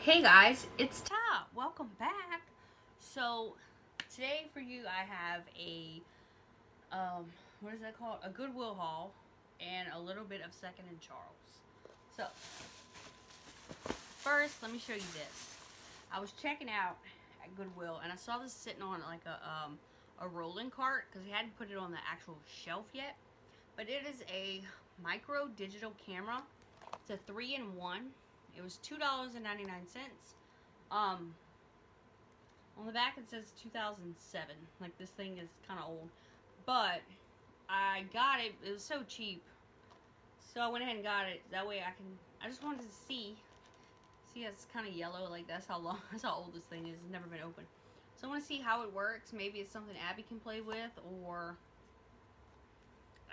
Hey guys, it's Tah. Welcome back. So today for you I have a what is that called? A Goodwill haul and a little bit of Second and Charles. So first, let me show you this. I was checking out at Goodwill and I saw this sitting on like a rolling cart because he hadn't put it on the actual shelf yet. But it is a micro digital camera. It's a 3-in-1. It was $2.99. On the back it says 2007. Like, this thing is kind of old. But I got it. It was so cheap. So I went ahead and got it. That way I just wanted to see. See, it's kind of yellow. Like, that's how old this thing is. It's never been opened. So I want to see how it works. Maybe it's something Abby can play with, or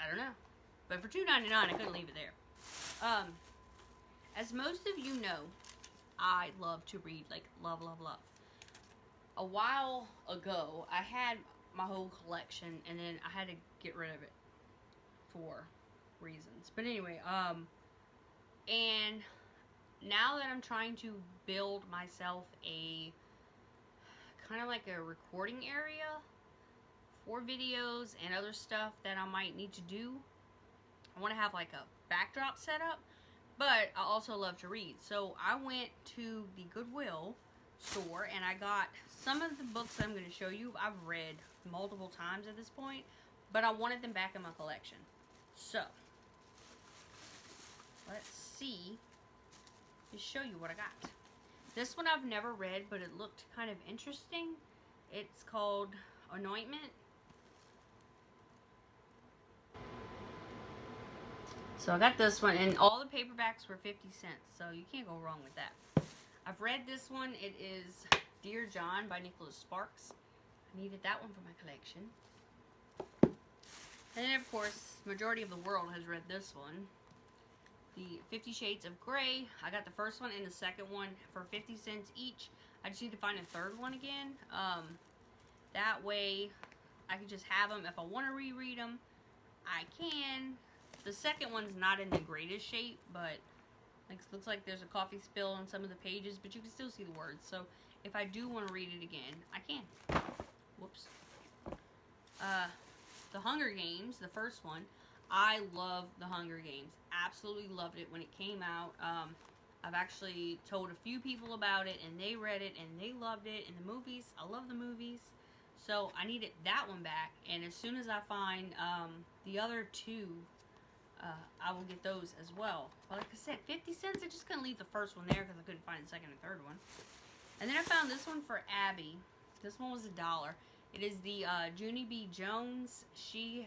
I don't know. But for $2.99, I couldn't leave it there. As most of you know, I love to read, like, love. A while ago, I had my whole collection, and then I had to get rid of it for reasons. But anyway, and now that I'm trying to build myself a kind of like a recording area for videos and other stuff that I might need to do, I want to have like a backdrop set up. But I also love to read. So I went to the Goodwill store and I got some of the books that I'm going to show you. I've read multiple times at this point, but I wanted them back in my collection. So let's see. Just show you what I got. This one I've never read, but it looked kind of interesting. It's called Anointment. So I got this one, and all the paperbacks were 50 cents, so you can't go wrong with that. I've read this one. It is Dear John by Nicholas Sparks. I needed that one for my collection. And then, of course, majority of the world has read this one. The 50 Shades of Grey. I got the first one and the second one for 50 cents each. I just need to find a third one again. That way, I can just have them. If I want to reread them, I can. The second one's not in the greatest shape, but like, looks like there's a coffee spill on some of the pages, but you can still see the words. So if I do want to read it again, I can. Whoops. The Hunger Games, the first one. I love The Hunger Games. Absolutely loved it when it came out. I've actually told a few people about it, and they read it, and they loved it. And the movies, I love the movies. So I needed that one back, and as soon as I find the other two, I will get those as well. But like I said, 50 cents, I just couldn't leave the first one there because I couldn't find the second and third one. And then I found this one for Abby. This one was $1. It is the Junie B. Jones. She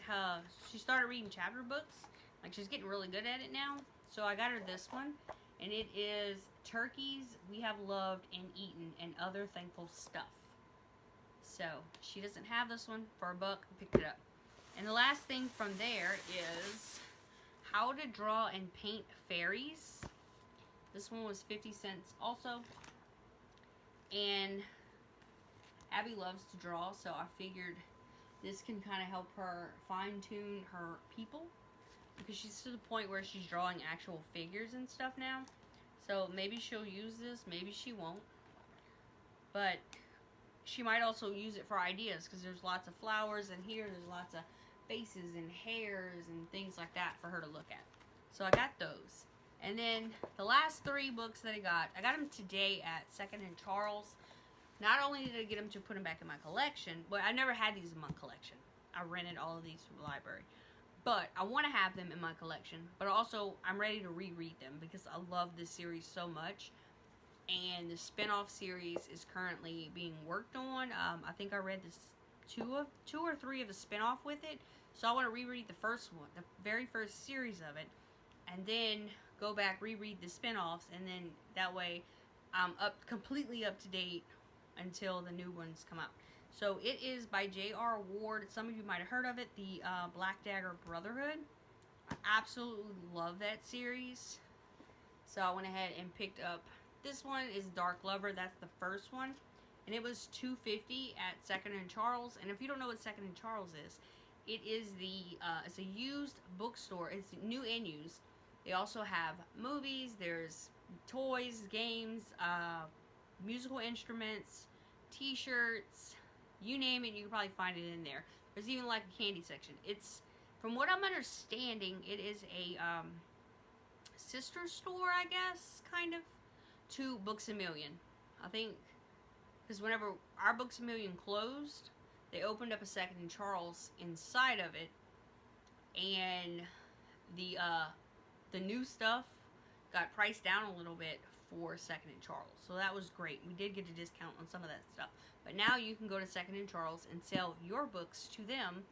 started reading chapter books. Like, she's getting really good at it now. So I got her this one. And it is Turkeys We Have Loved and Eaten and Other Thankful Stuff. So she doesn't have this one for $1. I picked it up. And the last thing from there is How to Draw and Paint Fairies. This one was 50 cents also. And Abby loves to draw, so I figured this can kind of help her fine-tune her people, because she's to the point where she's drawing actual figures and stuff now. So maybe she'll use this, maybe she won't. But she might also use it for ideas, because there's lots of flowers in here, there's lots of faces and hairs and things like that for her to look at. So I got those. And then the last 3 books that I got them today at Second and Charles. Not only did I get them to put them back in my collection, but I never had these in my collection. I rented all of these from the library. But I want to have them in my collection. But also, I'm ready to reread them because I love this series so much. And the spin-off series is currently being worked on. I think I read this 2 or 3 of the spin-off with it. So I want to reread the first one, the very first series of it. And then go back, reread the spin-offs. And then that way, I'm completely up to date until the new ones come out. So it is by J.R. Ward. Some of you might have heard of it, the Black Dagger Brotherhood. I absolutely love that series. So I went ahead and picked up, this one is Dark Lover. That's the first one. And it was $2.50 at Second and Charles. And if you don't know what Second and Charles is, it is it's a used bookstore. It's new and used. They also have movies. There's toys, games, musical instruments, t-shirts, you name it, you can probably find it in there. There's even like a candy section. It's, from what I'm understanding, it is a sister store, I guess, kind of, to Books A Million. I think, because whenever our Books A Million closed, they opened up a second in Charles inside of it, and the new stuff got priced down a little bit for second in Charles. So that was great. We did get a discount on some of that stuff. But now you can go to second in Charles and sell your books to them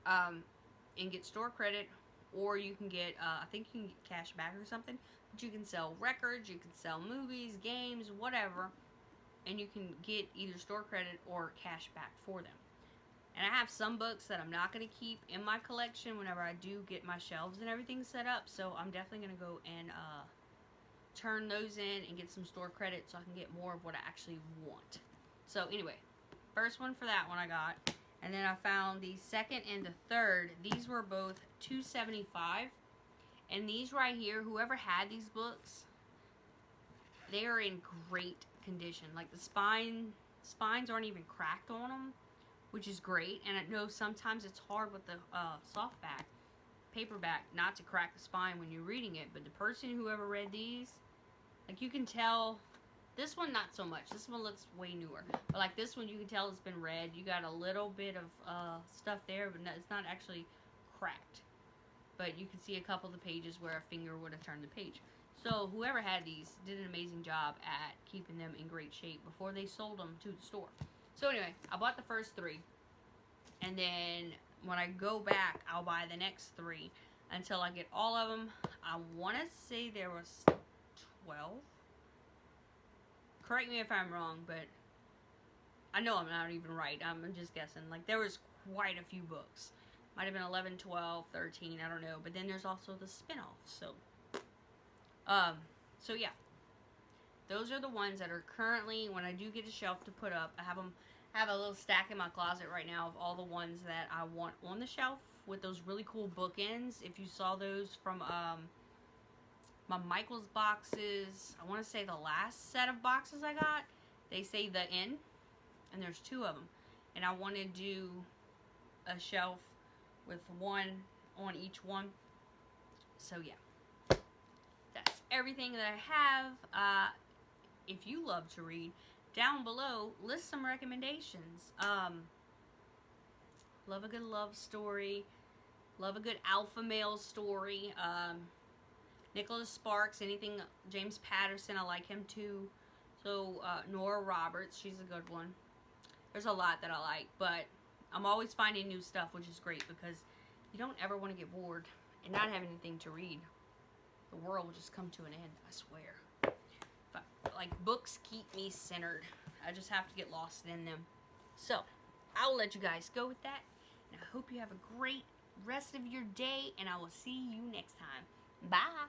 and get store credit, or you can get, I think you can get cash back or something. But you can sell records, you can sell movies, games, whatever, and you can get either store credit or cash back for them. And I have some books that I'm not going to keep in my collection whenever I do get my shelves and everything set up. So I'm definitely going to go and turn those in and get some store credit so I can get more of what I actually want. So anyway, first one for that one I got. And then I found the second and the third. These were both $2.75. And these right here, whoever had these books, they are in great condition. Like the spines aren't even cracked on them, which is great. And I know sometimes it's hard with the softback, paperback, not to crack the spine when you're reading it. But the person whoever read these, like you can tell, this one not so much. This one looks way newer. But like this one, you can tell it's been read. You got a little bit of stuff there, but it's not actually cracked. But you can see a couple of the pages where a finger would have turned the page. So whoever had these did an amazing job at keeping them in great shape before they sold them to the store. So anyway, I bought the first 3. And then when I go back, I'll buy the next 3 until I get all of them. I want to say there was 12. Correct me if I'm wrong, but I know I'm not even right. I'm just guessing. Like, there was quite a few books. Might have been 11, 12, 13, I don't know. But then there's also the spin-offs. So yeah. Those are the ones that are currently, when I do get a shelf to put up, I have a little stack in my closet right now of all the ones that I want on the shelf with those really cool bookends. If you saw those from my Michael's boxes, I want to say the last set of boxes I got, they say the end, and there's 2 of them. And I want to do a shelf with one on each one. So yeah, that's everything that I have. If you love to read, down below, list some recommendations. Love a good love story. Love a good alpha male story. Nicholas Sparks, anything James Patterson, I like him too. So, Nora Roberts, she's a good one. There's a lot that I like, but I'm always finding new stuff, which is great because you don't ever want to get bored and not have anything to read. The world will just come to an end, I swear. But, like, books keep me centered. I just have to get lost in them. So, I'll let you guys go with that. And I hope you have a great rest of your day, and I will see you next time. Bye!